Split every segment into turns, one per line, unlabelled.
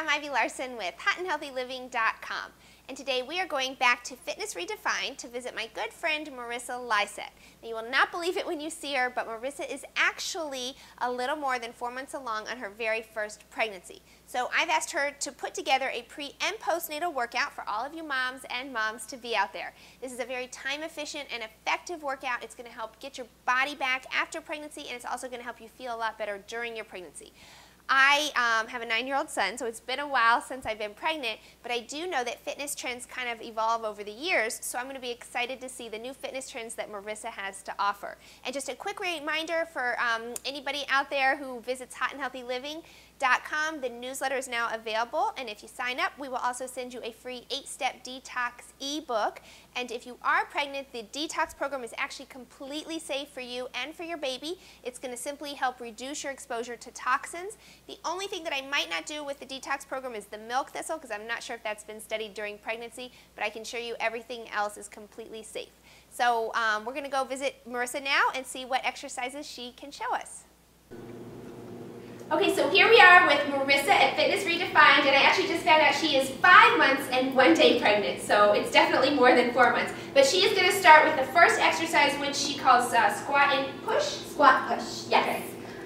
I'm Ivy Larson with hotandhealthyliving.com, and today we are going back to Fitness Redefined to visit my good friend Marissa Lysaght. Now, you will not believe it when you see her, but Marissa is actually a little more than 4 months along on her very first pregnancy. So I've asked her to put together a pre- and postnatal workout for all of you moms and moms to be out there. This is a very time-efficient and effective workout. It's going to help get your body back after pregnancy, and it's also going to help you feel a lot better during your pregnancy. I have a 9-year-old son, so it's been a while since I've been pregnant, but I do know that fitness trends kind of evolve over the years, so I'm going to be excited to see the new fitness trends that Marissa has to offer. And just a quick reminder for anybody out there who visits hotandhealthyliving.com, the newsletter is now available, and if you sign up, we will also send you a free 8-step detox ebook. And if you are pregnant, the detox program is actually completely safe for you and for your baby. It's going to simply help reduce your exposure to toxins. The only thing that I might not do with the detox program is the milk thistle, because I'm not sure if that's been studied during pregnancy, but I can assure you everything else is completely safe. So we're going to go visit Marissa now and see what exercises she can show us. Okay, so here we are with Marissa at Fitness Redefined, and I actually just found out she is 5 months and 1 day pregnant, so it's definitely more than 4 months. But she is going to start with the first exercise, which she calls squat and push.
Squat push, yes.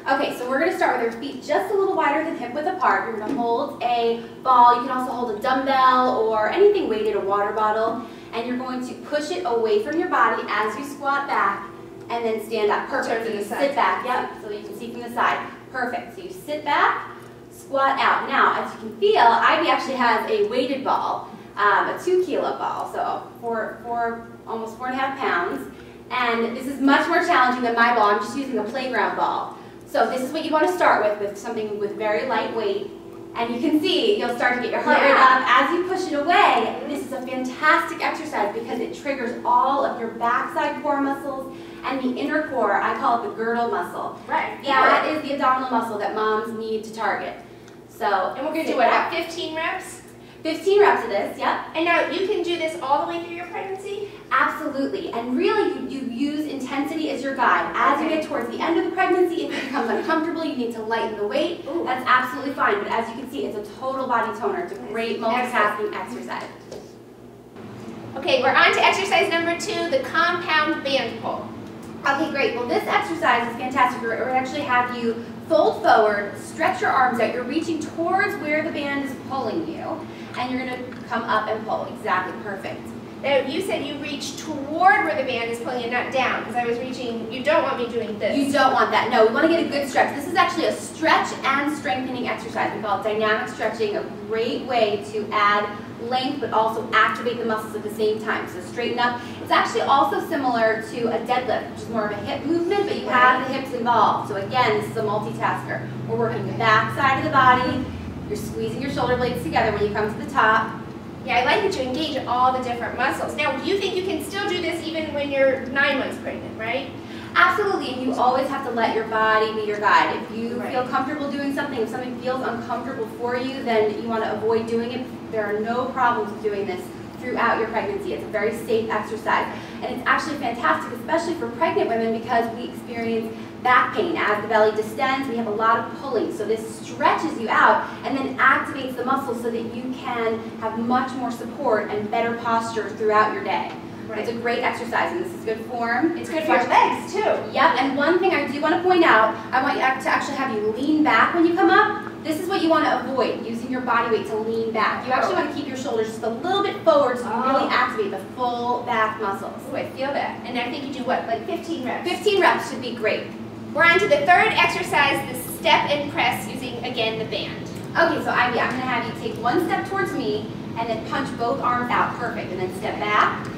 Okay, so we're going to start with our feet just a little wider than hip width apart. You're going to hold a ball. You can also hold a dumbbell or anything weighted, a water bottle, and you're going to push it away from your body as you squat back and then stand up. Perfect. So you sit back, yep, so you can see from the side. Perfect. So you sit back, squat out. Now, as you can feel, Ivy actually has a weighted ball, a 2-kilo ball, so almost 4.5 pounds. And this is much more challenging than my ball. I'm just using a playground ball. So this is what you want to start with something with very light weight. And you can see, you'll start to get your heart rate up. As you push it away, this is a fantastic exercise because it triggers all of your backside core muscles and the inner core. I call it the girdle muscle.
Right.
That is the abdominal muscle that moms need to target. So,
and we're going to do what, about 15 reps?
15 reps of this, yep.
And now you can do this all the way through your pregnancy?
Absolutely. And really, you use intensity as your guide. As you get towards the end of the pregnancy, if it becomes uncomfortable, you need to lighten the weight. Ooh. That's absolutely fine. But as you can see, it's a total body toner. It's a great multitasking exercise.
Okay, we're on to exercise number 2, the compound band pull.
Okay, great. Well, this exercise is fantastic. We're going to actually have you fold forward, stretch your arms out. You're reaching towards where the band is pulling you, and you're going to come up and pull. Exactly, perfect.
Now, you said you reach toward where the band is pulling and not down, because I was reaching, you don't want me doing this.
You don't want that. No, we want to get a good stretch. This is actually a stretch and strengthening exercise. We call it dynamic stretching, a great way to add length but also activate the muscles at the same time. So straighten up. It's actually also similar to a deadlift, which is more of a hip movement, but you have the hips involved. So again, this is a multitasker. We're working the back side of the body. You're squeezing your shoulder blades together when you come to the top.
Yeah, I like that you engage all the different muscles. Now, do you think you can still do this even when you're 9 months pregnant, right?
Absolutely, and you always have to let your body be your guide. If you feel comfortable doing something, if something feels uncomfortable for you, then you want to avoid doing it. There are no problems with doing this throughout your pregnancy. It's a very safe exercise, and it's actually fantastic, especially for pregnant women, because we experience back pain. As the belly distends, we have a lot of pulling, so this stretches you out and then activates the muscles so that you can have much more support and better posture throughout your day. Right. It's a great exercise, and this is good form.
It's good for your legs, too.
Yep, and one thing I do want to point out, I want you to actually have you lean back when you come up. This is what you want to avoid, using your body weight to lean back. You actually want to keep your shoulders just a little bit forward so you really activate the full back muscles.
Oh, I feel that. And I think you do what, like 15 reps?
15 reps should be great.
We're on to the third exercise, the step and press, using, again, the band.
Okay, so Ivy, I'm going to have you take one step towards me and then punch both arms out. Perfect. And then step back.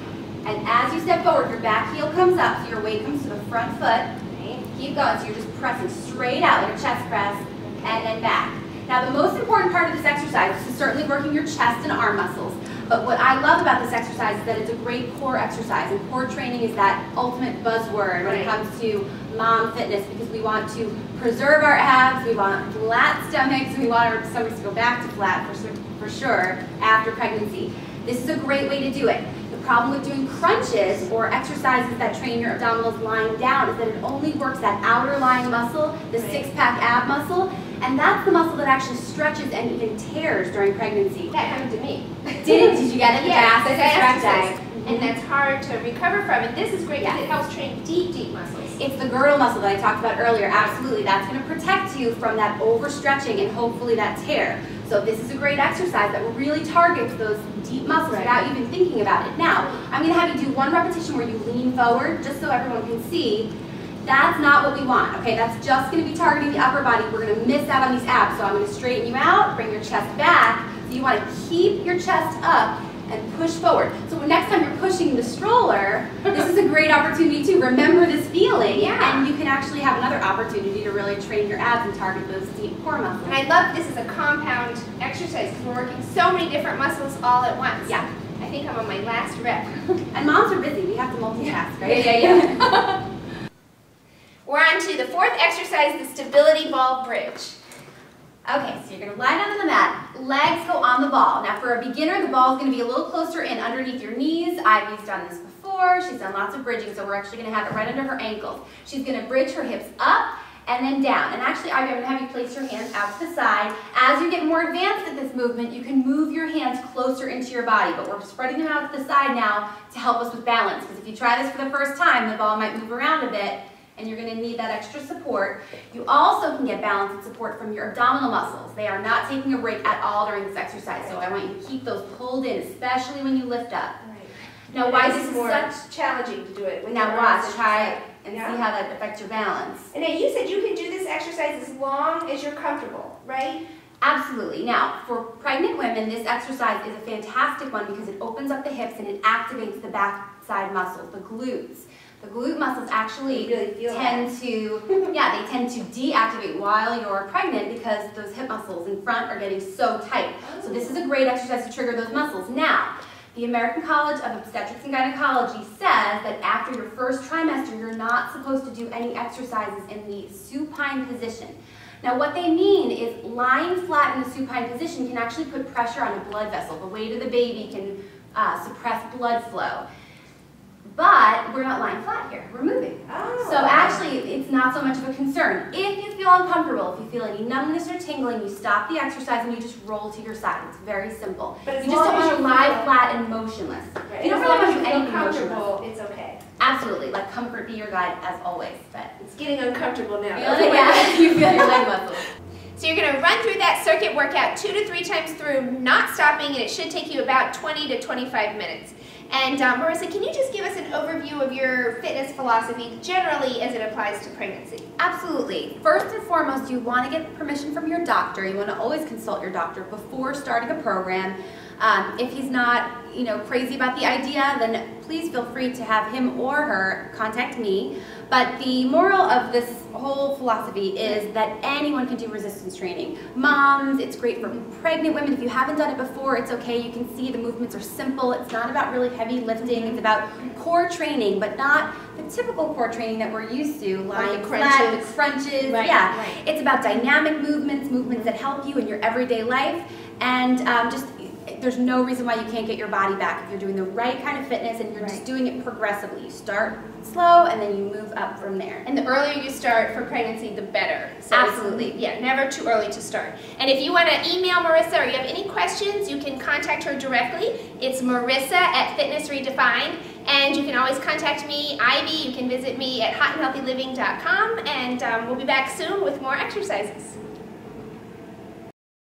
And as you step forward, your back heel comes up, so your weight comes to the front foot. Okay. Keep going, so you're just pressing straight out like a chest press, and then back. Now, the most important part of this exercise is certainly working your chest and arm muscles. But what I love about this exercise is that it's a great core exercise, and core training is that ultimate buzzword when it comes to mom fitness, because we want to preserve our abs, we want flat stomachs, and we want our stomachs to go back to flat for sure after pregnancy. This is a great way to do it. The problem with doing crunches or exercises that train your abdominals lying down is that it only works that outer lying muscle, the six-pack ab muscle, And that's the muscle that actually stretches and even tears during pregnancy.
That happened to me.
Did you get it? The
Yes,
stretch.
and that's hard to recover from. And this is great because it helps train deep muscles.
It's the girdle muscle that I talked about earlier. Absolutely. That's going to protect you from that overstretching and hopefully that tear. So this is a great exercise that really targets those deep muscles without even thinking about it. Now, I'm going to have you do one repetition where you lean forward just so everyone can see. That's not what we want, okay? That's just going to be targeting the upper body. We're going to miss out on these abs. So I'm going to straighten you out, bring your chest back. So you want to keep your chest up and push forward. So next time you're pushing the stroller, this is a great opportunity to remember this feeling, and you can actually have another opportunity to really train your abs and target those deep core muscles.
And I love this is a compound exercise because we're working so many different muscles all at once.
Yeah.
I think I'm on my last rep.
And moms are busy. We have to multitask, right?
Yeah. We're on to the fourth exercise, the stability ball bridge.
Okay, so you're going to lie down on the mat, legs go on the ball. Now for a beginner, the ball is going to be a little closer in underneath your knees. Ivy's done this before. She's done lots of bridging, so we're actually going to have it right under her ankles. She's going to bridge her hips up and then down. And actually, Ivy, I'm going to have you place your hands out to the side. As you get more advanced at this movement, you can move your hands closer into your body, but we're spreading them out to the side now to help us with balance, because if you try this for the first time, the ball might move around a bit, and you're going to need that extra support. You also can get balance and support from your abdominal muscles. They are not taking a break at all during this exercise, so I want you to keep those pulled in, especially when you lift up.
Right.
Now, why this is
such challenging to do it?
Now watch, try it and see how that affects your balance.
And now you said you can do this exercise as long as you're comfortable, right?
Absolutely. Now, for pregnant women, this exercise is a fantastic one because it opens up the hips and it activates the backside muscles, the glutes. The glute muscles actually tend to deactivate while you're pregnant because those hip muscles in front are getting so tight. So this is a great exercise to trigger those muscles. Now, the American College of Obstetrics and Gynecology says that after your first trimester, you're not supposed to do any exercises in the supine position. Now, what they mean is lying flat in the supine position can actually put pressure on a blood vessel. The weight of the baby can suppress blood flow. But we're not lying flat here, we're moving.
Oh.
So actually, it's not so much of a concern. If you feel uncomfortable, if you feel any numbness or tingling, you stop the exercise and you just roll to your side. It's very simple.
But
you just don't want to lie flat and motionless.
Right.
You don't really want to do anything
comfortable,
motionless.
it's okay.
Absolutely, let comfort be your guide as always. But
it's getting uncomfortable now.
You feel your leg muscles.
So you're going to run through that circuit workout 2 to 3 times through, not stopping, and it should take you about 20 to 25 minutes. And Marissa, can you just give us an overview of your fitness philosophy generally as it applies to pregnancy?
Absolutely. First and foremost, you want to get permission from your doctor. You want to always consult your doctor before starting a program. If he's not, crazy about the idea, then please feel free to have him or her contact me. But the moral of this whole philosophy is that anyone can do resistance training. Moms, it's great for pregnant women. If you haven't done it before, it's okay. You can see the movements are simple. It's not about really heavy lifting. It's about core training, but not the typical core training that we're used to, lying flat, the crunches.
Right,
yeah,
right.
It's about dynamic movements that help you in your everyday life, and there's no reason why you can't get your body back if you're doing the right kind of fitness and you're just doing it progressively. You start slow and then you move up from there.
And the earlier you start for pregnancy, the better. So
absolutely.
Yeah, never too early to start. And if you want to email Marissa or you have any questions, you can contact her directly. It's Marissa at Fitness Redefined. And you can always contact me, Ivy. You can visit me at hotandhealthyliving.com. And we'll be back soon with more exercises.